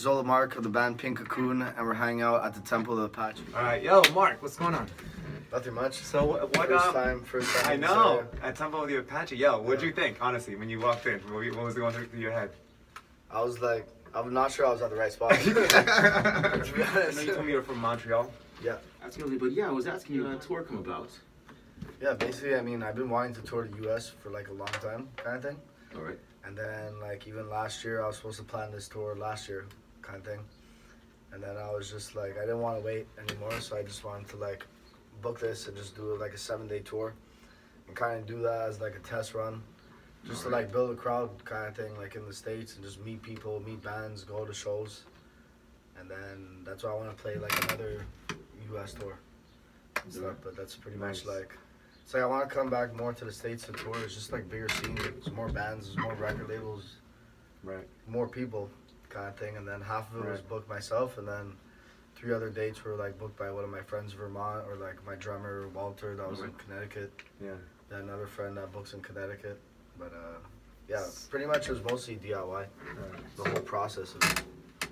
Zola Mark of the band Pink Cocoon, and we're hanging out at the Temple of the Apache. All right, yo, Mark, what's going on? Nothing much. So what? First time. I know. At Temple of the Apache, yo, what'd you think? Honestly, when you walked in, what was going through your head? I was like, I'm not sure I was at the right spot. To be honest. I know you told me you were from Montreal. Yeah. Absolutely, but yeah, I was asking you how that tour come about. Yeah, basically, I mean, I've been wanting to tour the U.S. for like a long time, kind of thing. All right. And then, like, even last year, I was supposed to plan this tour last year, kind of thing. And then I was just like, I didn't want to wait anymore, so I just wanted to like book this and just do like a 7-day tour and kind of do that as like a test run, just to like build a crowd kind of thing, like in the States, and just meet people, meet bands, go to shows. And then that's why I want to play like another U.S. tour and stuff. But that's pretty much like, it's like I want to come back more to the States to tour. It's just like bigger scene, there's more bands, there's more record labels, right, more people kind of thing. And then half of it was booked myself, and then 3 other dates were like booked by one of my friends in Vermont, or like my drummer Walter that was in Connecticut. Yeah. Then another friend that books in Connecticut. But yeah, pretty much it was mostly DIY. The whole process of it.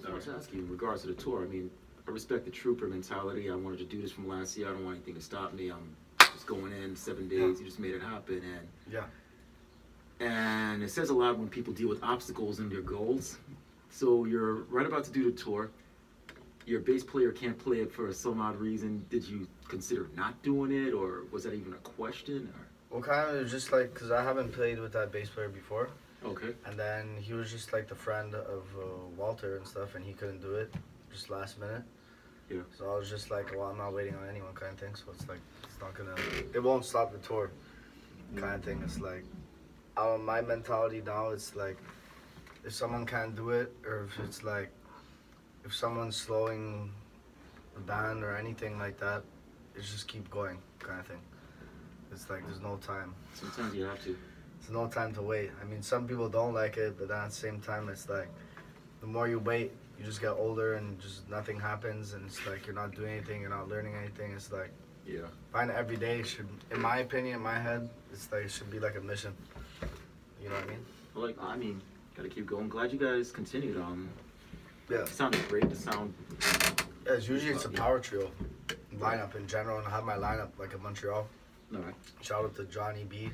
I want to ask you in regards to the tour. I mean, I respect the trooper mentality. I wanted to do this from last year. I don't want anything to stop me. I'm just going in 7 days. You just made it happen, and and it says a lot when people deal with obstacles and their goals. So you're right about to do the tour. Your bass player can't play it for some odd reason. Did you consider not doing it, or was that even a question? Or? Well, kind of just like, because I haven't played with that bass player before. Okay. And then he was just like the friend of Walter and stuff, and he couldn't do it just last minute. Yeah. So I was just like, well, I'm not waiting on anyone kind of thing. So it's like, it's not gonna, it won't stop the tour kind of thing. It's like, my mentality now, it's like, if someone can't do it, or if it's like, if someone's slowing the band or anything like that, it's just keep going kind of thing. It's like, there's no time. Sometimes you have to. There's no time to wait. I mean, some people don't like it, but then at the same time, it's like, the more you wait, you just get older and just nothing happens, and it's like you're not doing anything, you're not learning anything. It's like, find every day should, in my opinion, in my head, it's like, it should be like a mission. You know what I mean? Well, like, I mean, gotta keep going. Glad you guys continued. Yeah. It sounded great. The sound. Yeah, usually it's a power trio lineup in general, and I have my lineup like in Montreal. All right. Shout out to Johnny B.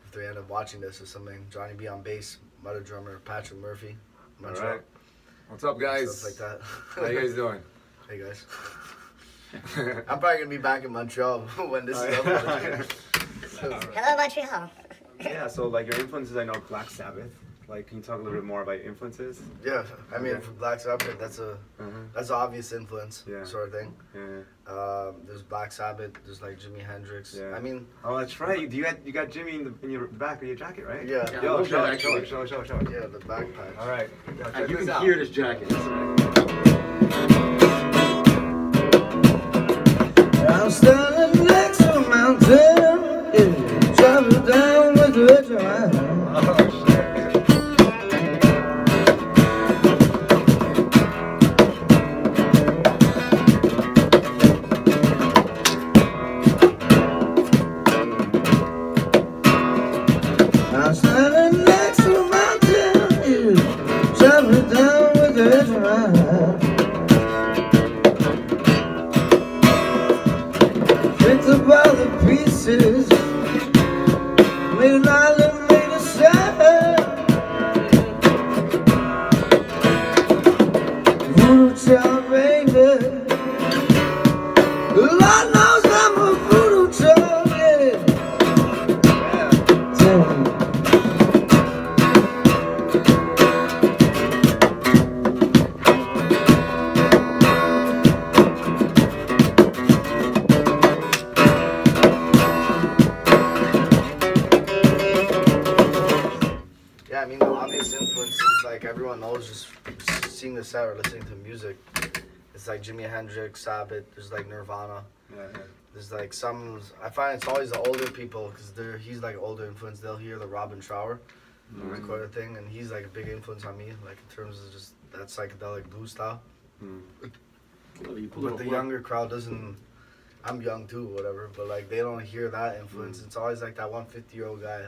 If they end up watching this or something. Johnny B on bass, Mother drummer Patrick Murphy, Montreal. All right. What's up, guys? Stuff like that. How you guys doing? Hey guys. I'm probably gonna be back in Montreal when this is over. Hello, Montreal. Yeah, so like your influences, I know Black Sabbath. Like, can you talk a little bit more about your influences? Yeah, I mean, for Black Sabbath, that's a that's an obvious influence, sort of thing. Yeah. There's Black Sabbath. There's like Jimi Hendrix. Yeah. I mean. Oh, that's right. You got Jimmy in your back of your jacket, right? Yeah. Yo, show it. Yeah, the backpack. All right. You can hear this jacket. I'm standing next to a mountain, traveling down with the river. I'm standing next to a mountain, traveling down with the river. Picked up all the pieces, made an island, made a sand. Voodoo child, baby. Lord knows I'm a voodoo child, yeah. Tell me. Yeah, I mean, the obvious influence is like everyone knows, just seeing the set or listening to music. It's like Jimi Hendrix, Sabbath, there's like Nirvana. There's like some, I find it's always the older people, because he's like older influence. They'll hear the Robin Trower kind of thing, and he's like a big influence on me, like in terms of just that psychedelic blues style. But the younger crowd doesn't, I'm young too, whatever, but like they don't hear that influence. It's always like that 150-year-old guy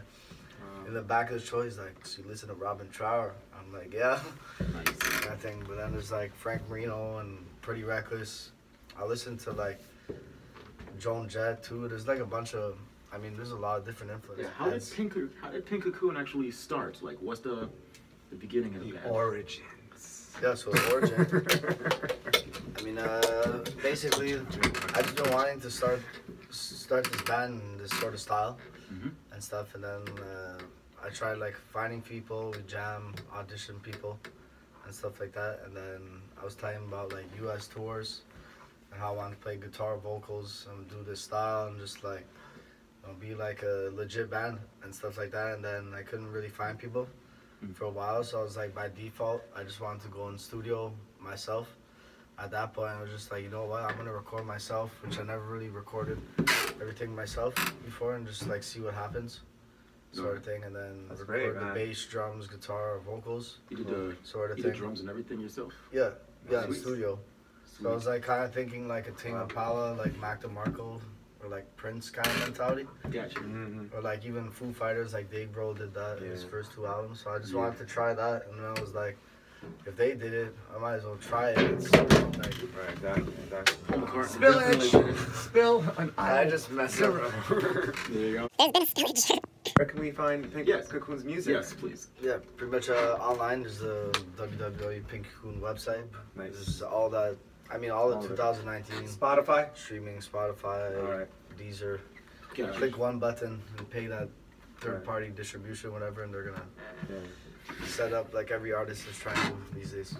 in the back of the show, he's like, so you listen to Robin Trower? I'm like, yeah. Nice. Kind of thing. But then there's like Frank Marino and Pretty Reckless. I listen to like Joan Jett too. There's like a bunch of, I mean, there's a lot of different influences. Yeah, how did Pink Cocoon actually start? Like, what's the beginning of the band? Origins. Yeah, so the origin. I mean, basically, I've just been wanting to start this band in this sort of style and stuff, and then I tried like finding people, we jam, audition people, and stuff like that, and then I was telling about like U.S. tours and how I wanted to play guitar, vocals, and do this style, and just like be like a legit band and stuff like that, and then I couldn't really find people for a while, so I was like, by default, I just wanted to go in studio myself. At that point, I was just like, you know what, I'm gonna record myself, which I never really recorded everything myself before, and just like see what happens, sort of thing, and then record the bass, drums, guitar, vocals, You did the sort of you thing. did drums and everything yourself? Yeah, in Sweet. studio. So I was like kind of thinking like a Tame Impala, like Mac DeMarco, or like Prince kind of mentality, Gotcha. or like even Foo Fighters, like Dave Grohl did that in his first 2 albums. So I just wanted to try that, and then I was like, if they did it, I might as well try it. It's like, Right, exactly. Paul McCartney. Spillage! Spill an I just messed up. There you go. There's been spillage. Where can we find Pink Cocoon's music? Yes, please. Yeah, pretty much online. There's the www Pink Cocoon website. Nice. There's all that. I mean, all the 2019 Spotify? streaming, Spotify, Alright. Deezer. Gotcha. Click one button and pay that third-party distribution, whatever, and they're gonna set up like every artist is trying to do these days.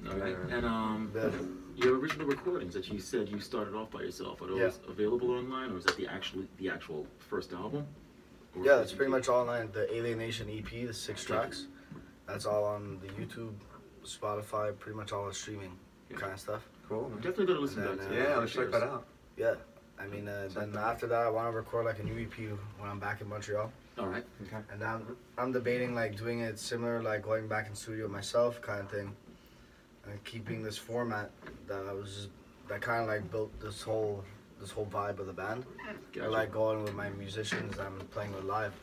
All right. And The- your original recordings that you said you started off by yourself, are those available online, or is that the actual first album? Or Yeah, first it's pretty EP? much all online. The Alienation EP, the 6 tracks, that's all on the YouTube, Spotify, pretty much all the streaming kind of stuff. Cool. I'm definitely gonna listen And back then, to it. Yeah, let's check that out. Yeah, I mean, then after that, I want to record like a new EP when I'm back in Montreal. All right. Okay. And I'm debating like doing it similar, like going back in studio myself kind of thing, and keeping this format that kind of like built this whole vibe of the band. Gotcha. I like going with my musicians I'm playing with live,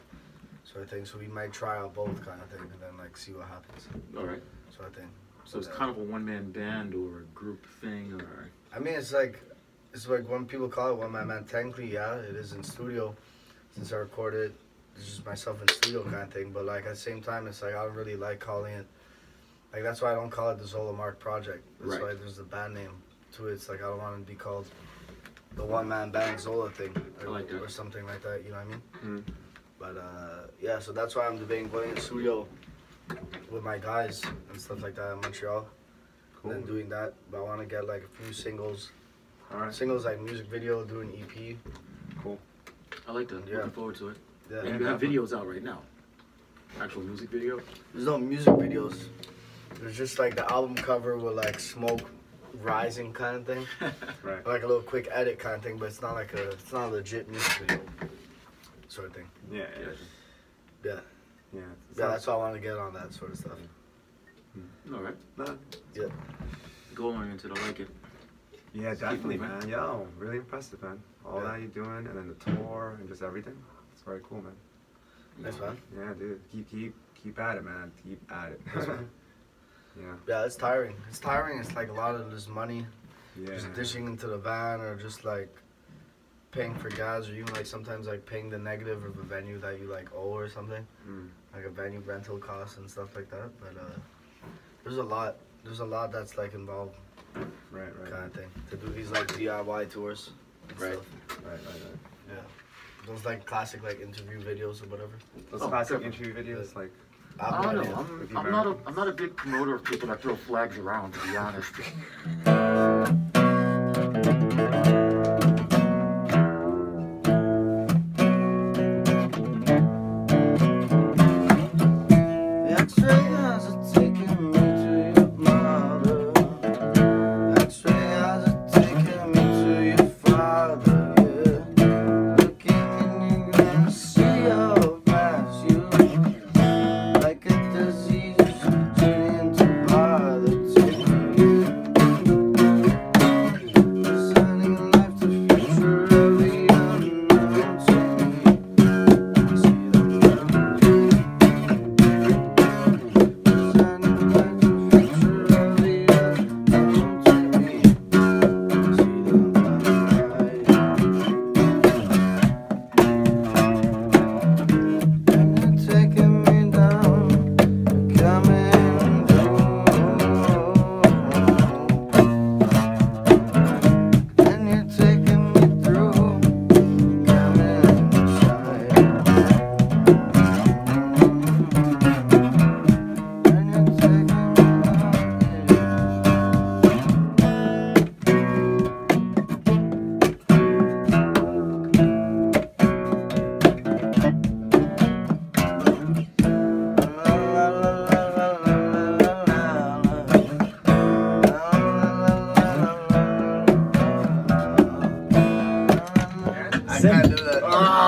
sort of thing. So we might try out both kind of thing, and then like see what happens, All right. sort of thing. So it's kind of a one-man band or a group thing, or I mean, it's like when people call it one man band. Technically, yeah, it is in studio. Since I recorded, it's just myself in studio kind of thing. But like at the same time, it's like I don't really like calling it. Like that's why I don't call it the Zola Mark Project. That's Right. why there's a band name to it. It's like I don't want it to be called the one man band Zola thing, I like that. or something like that. You know what I mean? Mm. But yeah, so that's why I'm debating going in the studio with my guys and stuff like that in Montreal. Cool. And then doing that, but I want to get like a few singles. Alright. Singles like music video, do an EP. Cool. I like that. Yeah. Looking forward to it. Yeah. And you have videos out right now. Actual music video. There's no music videos. There's just like the album cover with like smoke rising kind of thing. Right. Like a little quick edit kind of thing, but it's not a legit music video sort of thing. Yeah. Yeah. Yeah. Yeah, that's why I want to get on that sort of stuff. All right. No. Yeah. Go oriented. I like it. Yeah, definitely, moving. man. Yo, really impressive, man. All Yeah. that you're doing, and then the tour, and just everything. It's very cool, man. Thanks, man. Yeah, dude. Keep at it, man. Keep at it. Yeah. Yeah, it's tiring. It's tiring. It's like a lot of this money Yeah. just dishing into the van, or just like paying for gas, or even like sometimes like paying the negative of a venue that you like owe or something, Mm. like a venue rental cost and stuff like that. But there's a lot that's like involved Right. kind of thing to do these like DIY tours and Right. stuff. Right. Yeah, those like classic like interview videos or whatever. Those Oh, classic definitely. interview videos, like. I don't Yeah. know. I'm not a big promoter of people that throw flags around, to be honest. X-ray eyes are taking me to your mother. X-ray eyes are taking me to your father. Yeah, looking in your eyes, see how fast you like a disease turning to bother to you.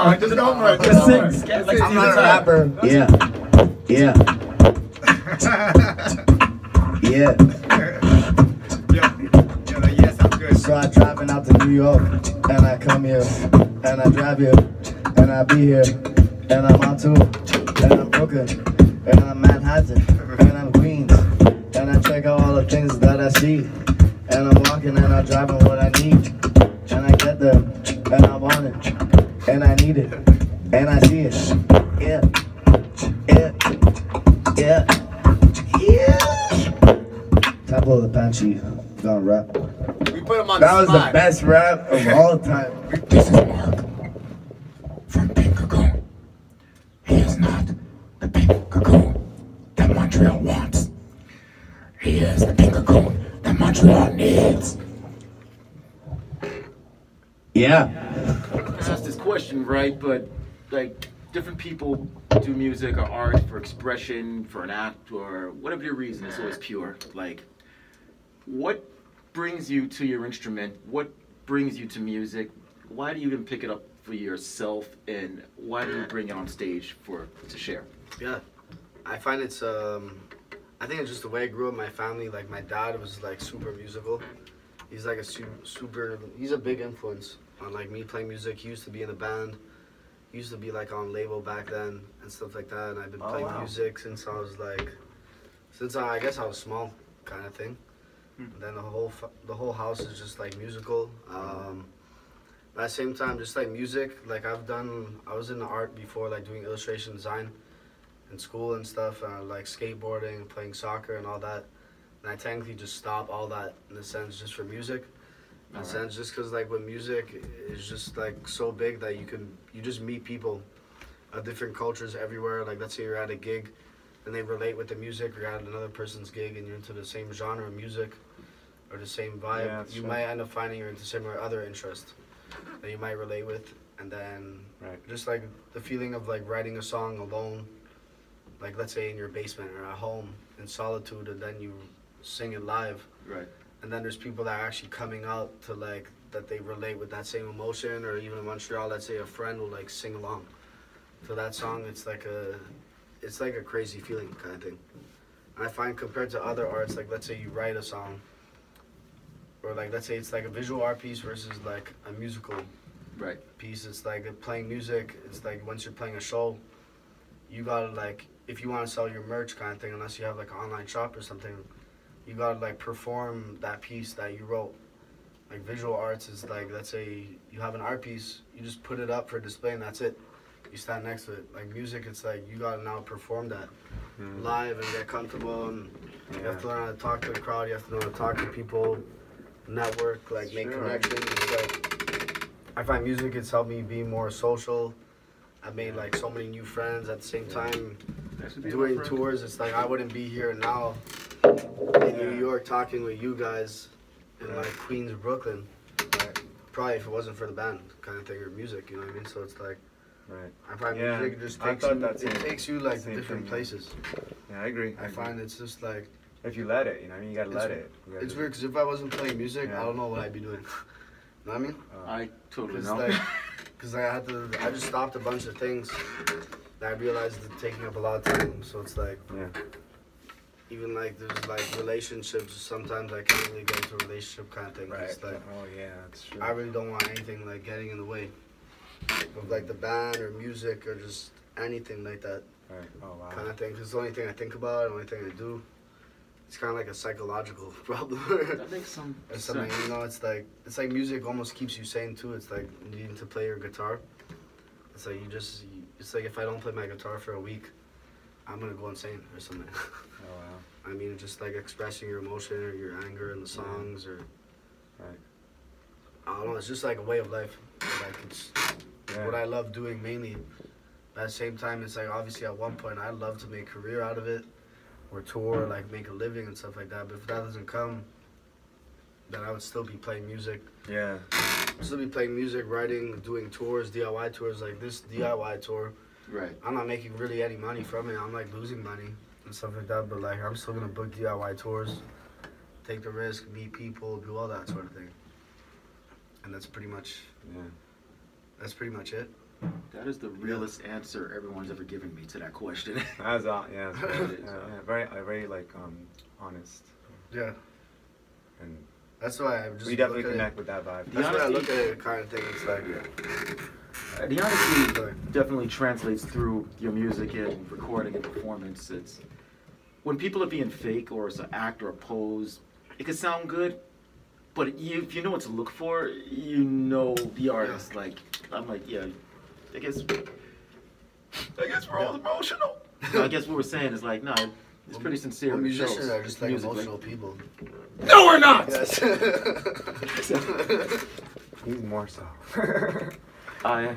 on, just go for it. Just sing. I'm not a rapper. Yeah. Yeah. Yeah. Yeah, sounds good. So I driving out to New York, and I come here, and I drive here, and I be here, and I'm on tour, and I'm Brooklyn, and I'm Manhattan, and I'm Queens, and I check out all the things that I see, and I'm walking and I'm driving what I need, and I get there, and I want it, and I need it, and I see it. Yeah, yeah, yeah, yeah. Temple of Apache, gonna rap. We put him on That the was the spot. best rap of all time. This is Mark from Pink Cocoon. He is not the Pink Cocoon that Montreal wants. He is the Pink Cocoon that Montreal needs. Yeah. I asked this question, right? But like, different people do music or art for expression, for an act, or whatever your reason is always pure. Like, what brings you to your instrument? What brings you to music? Why do you even pick it up for yourself? And why do you bring it on stage to share? Yeah, I find it's I think it's just the way I grew up. My family, like my dad was like super musical. He's like a super. He's a big influence on like me playing music. He used to be in a band. He used to be like on label back then and stuff like that. And I've been playing music since I was like, I guess I was small, kind of thing. And then the whole house is just like musical. But at the same time, just like music, like I was in the art before, like doing illustration design in school and stuff, like skateboarding, playing soccer and all that. And I technically just stopped all that in a sense just for music. In a sense, just because like with music, it's just like so big that you just meet people of different cultures everywhere. Like let's say you're at a gig and they relate with the music, or you're at another person's gig and you're into the same genre of music or the same vibe. Yeah, You might end up finding you're into similar other interests that you might relate with. And then just like the feeling of like writing a song alone, like let's say in your basement or at home in solitude, and then you sing it live. Right. And then there's people that are actually coming out to like that they relate with that same emotion, or even in Montreal, let's say a friend will like sing along to that song. It's like a crazy feeling kind of thing. And I find compared to other arts, like let's say you write a song, or like let's say it's like a visual art piece versus like a musical piece. It's like playing music. It's like once you're playing a show, you gotta like, if you want to sell your merch kind of thing, unless you have like an online shop or something, you gotta like perform that piece that you wrote. Like visual arts is like, let's say you have an art piece, you just put it up for display and that's it. You stand next to it. Like music, it's like you gotta now perform that live and get comfortable, and you have to learn how to talk to the crowd. You have to know how to talk to people, network, like make connections. It's like, I find music has helped me be more social. I've made like so many new friends at the same time. Doing tours, it's like I wouldn't be here now in New York talking with you guys in like Queens or Brooklyn. Probably if it wasn't for the band kind of thing or music, you know what I mean? So it's like, I find music just takes you like to different places. Yeah, I agree. I find it's just like, if you let it, you know, I mean, you gotta let it. It's weird because if I wasn't playing music, I don't know what I'd be doing. You know what I mean? I totally know. Like, because I just stopped a bunch of things that I realized that taking up a lot of time. So it's like, even like there's like relationships. Sometimes I can't really get into a relationship kind of thing. It's like, oh yeah, that's true. I really don't want anything like getting in the way of like the band or music or just anything like that kind of thing. Because it's the only thing I think about, the only thing I do. It's kind of like a psychological problem. That makes some sense. Something, you know, it's like music almost keeps you sane too. It's like needing to play your guitar. It's like it's like if I don't play my guitar for a week, I'm gonna go insane or something. Oh wow. I mean, just like expressing your emotion or your anger in the songs, or I don't know. It's just like a way of life. Like it's what I love doing mainly. But at the same time, it's like obviously at one point I'd love to make a career out of it, or tour, like make a living and stuff like that. But if that doesn't come, then I would still be playing music. Yeah. I'd still be playing music, writing, doing tours, DIY tours. Like this DIY tour, I'm not making really any money from it. I'm like losing money and stuff like that. But like I'm still gonna book DIY tours, take the risk, meet people, do all that sort of thing. And that's pretty much it. That is the realest answer everyone's ever given me to that question. That's yeah, it's very, very like honest. Yeah. And That's why I just we definitely look at connect with that vibe. it. That's why I look at it kind of thing. It's like, The honesty definitely translates through your music and recording and performance. It's when people are being fake or it's an act or a pose, it can sound good, but if you know what to look for, you know the artist. Like I'm like, yeah, I guess we're all emotional. So I guess what we're saying is like, no, it's pretty sincere. well, It musicians shows. are just like Music, emotional people. No, we're not. Yes. He's more so. Yeah.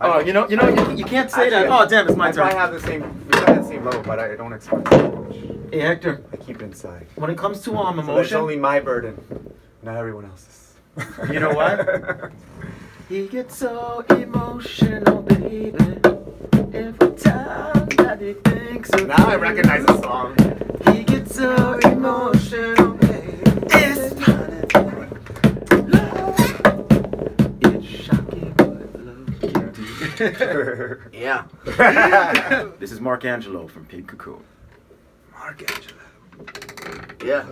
Oh, you can't say that. Oh, damn, it's my turn. I have the same, we probably have the same level, but I don't express it much. Hey, Hector. I keep it inside. When it comes to So it's emotion, only my burden, not everyone else's. you know what? He gets so emotional, baby. Every time that he thinks of Now I you. recognize the song. He gets so emotional, baby. It's It's shocking what love can do. Yeah. This is Mark Angelo from Pink Cocoon. Mark Angelo. Yeah.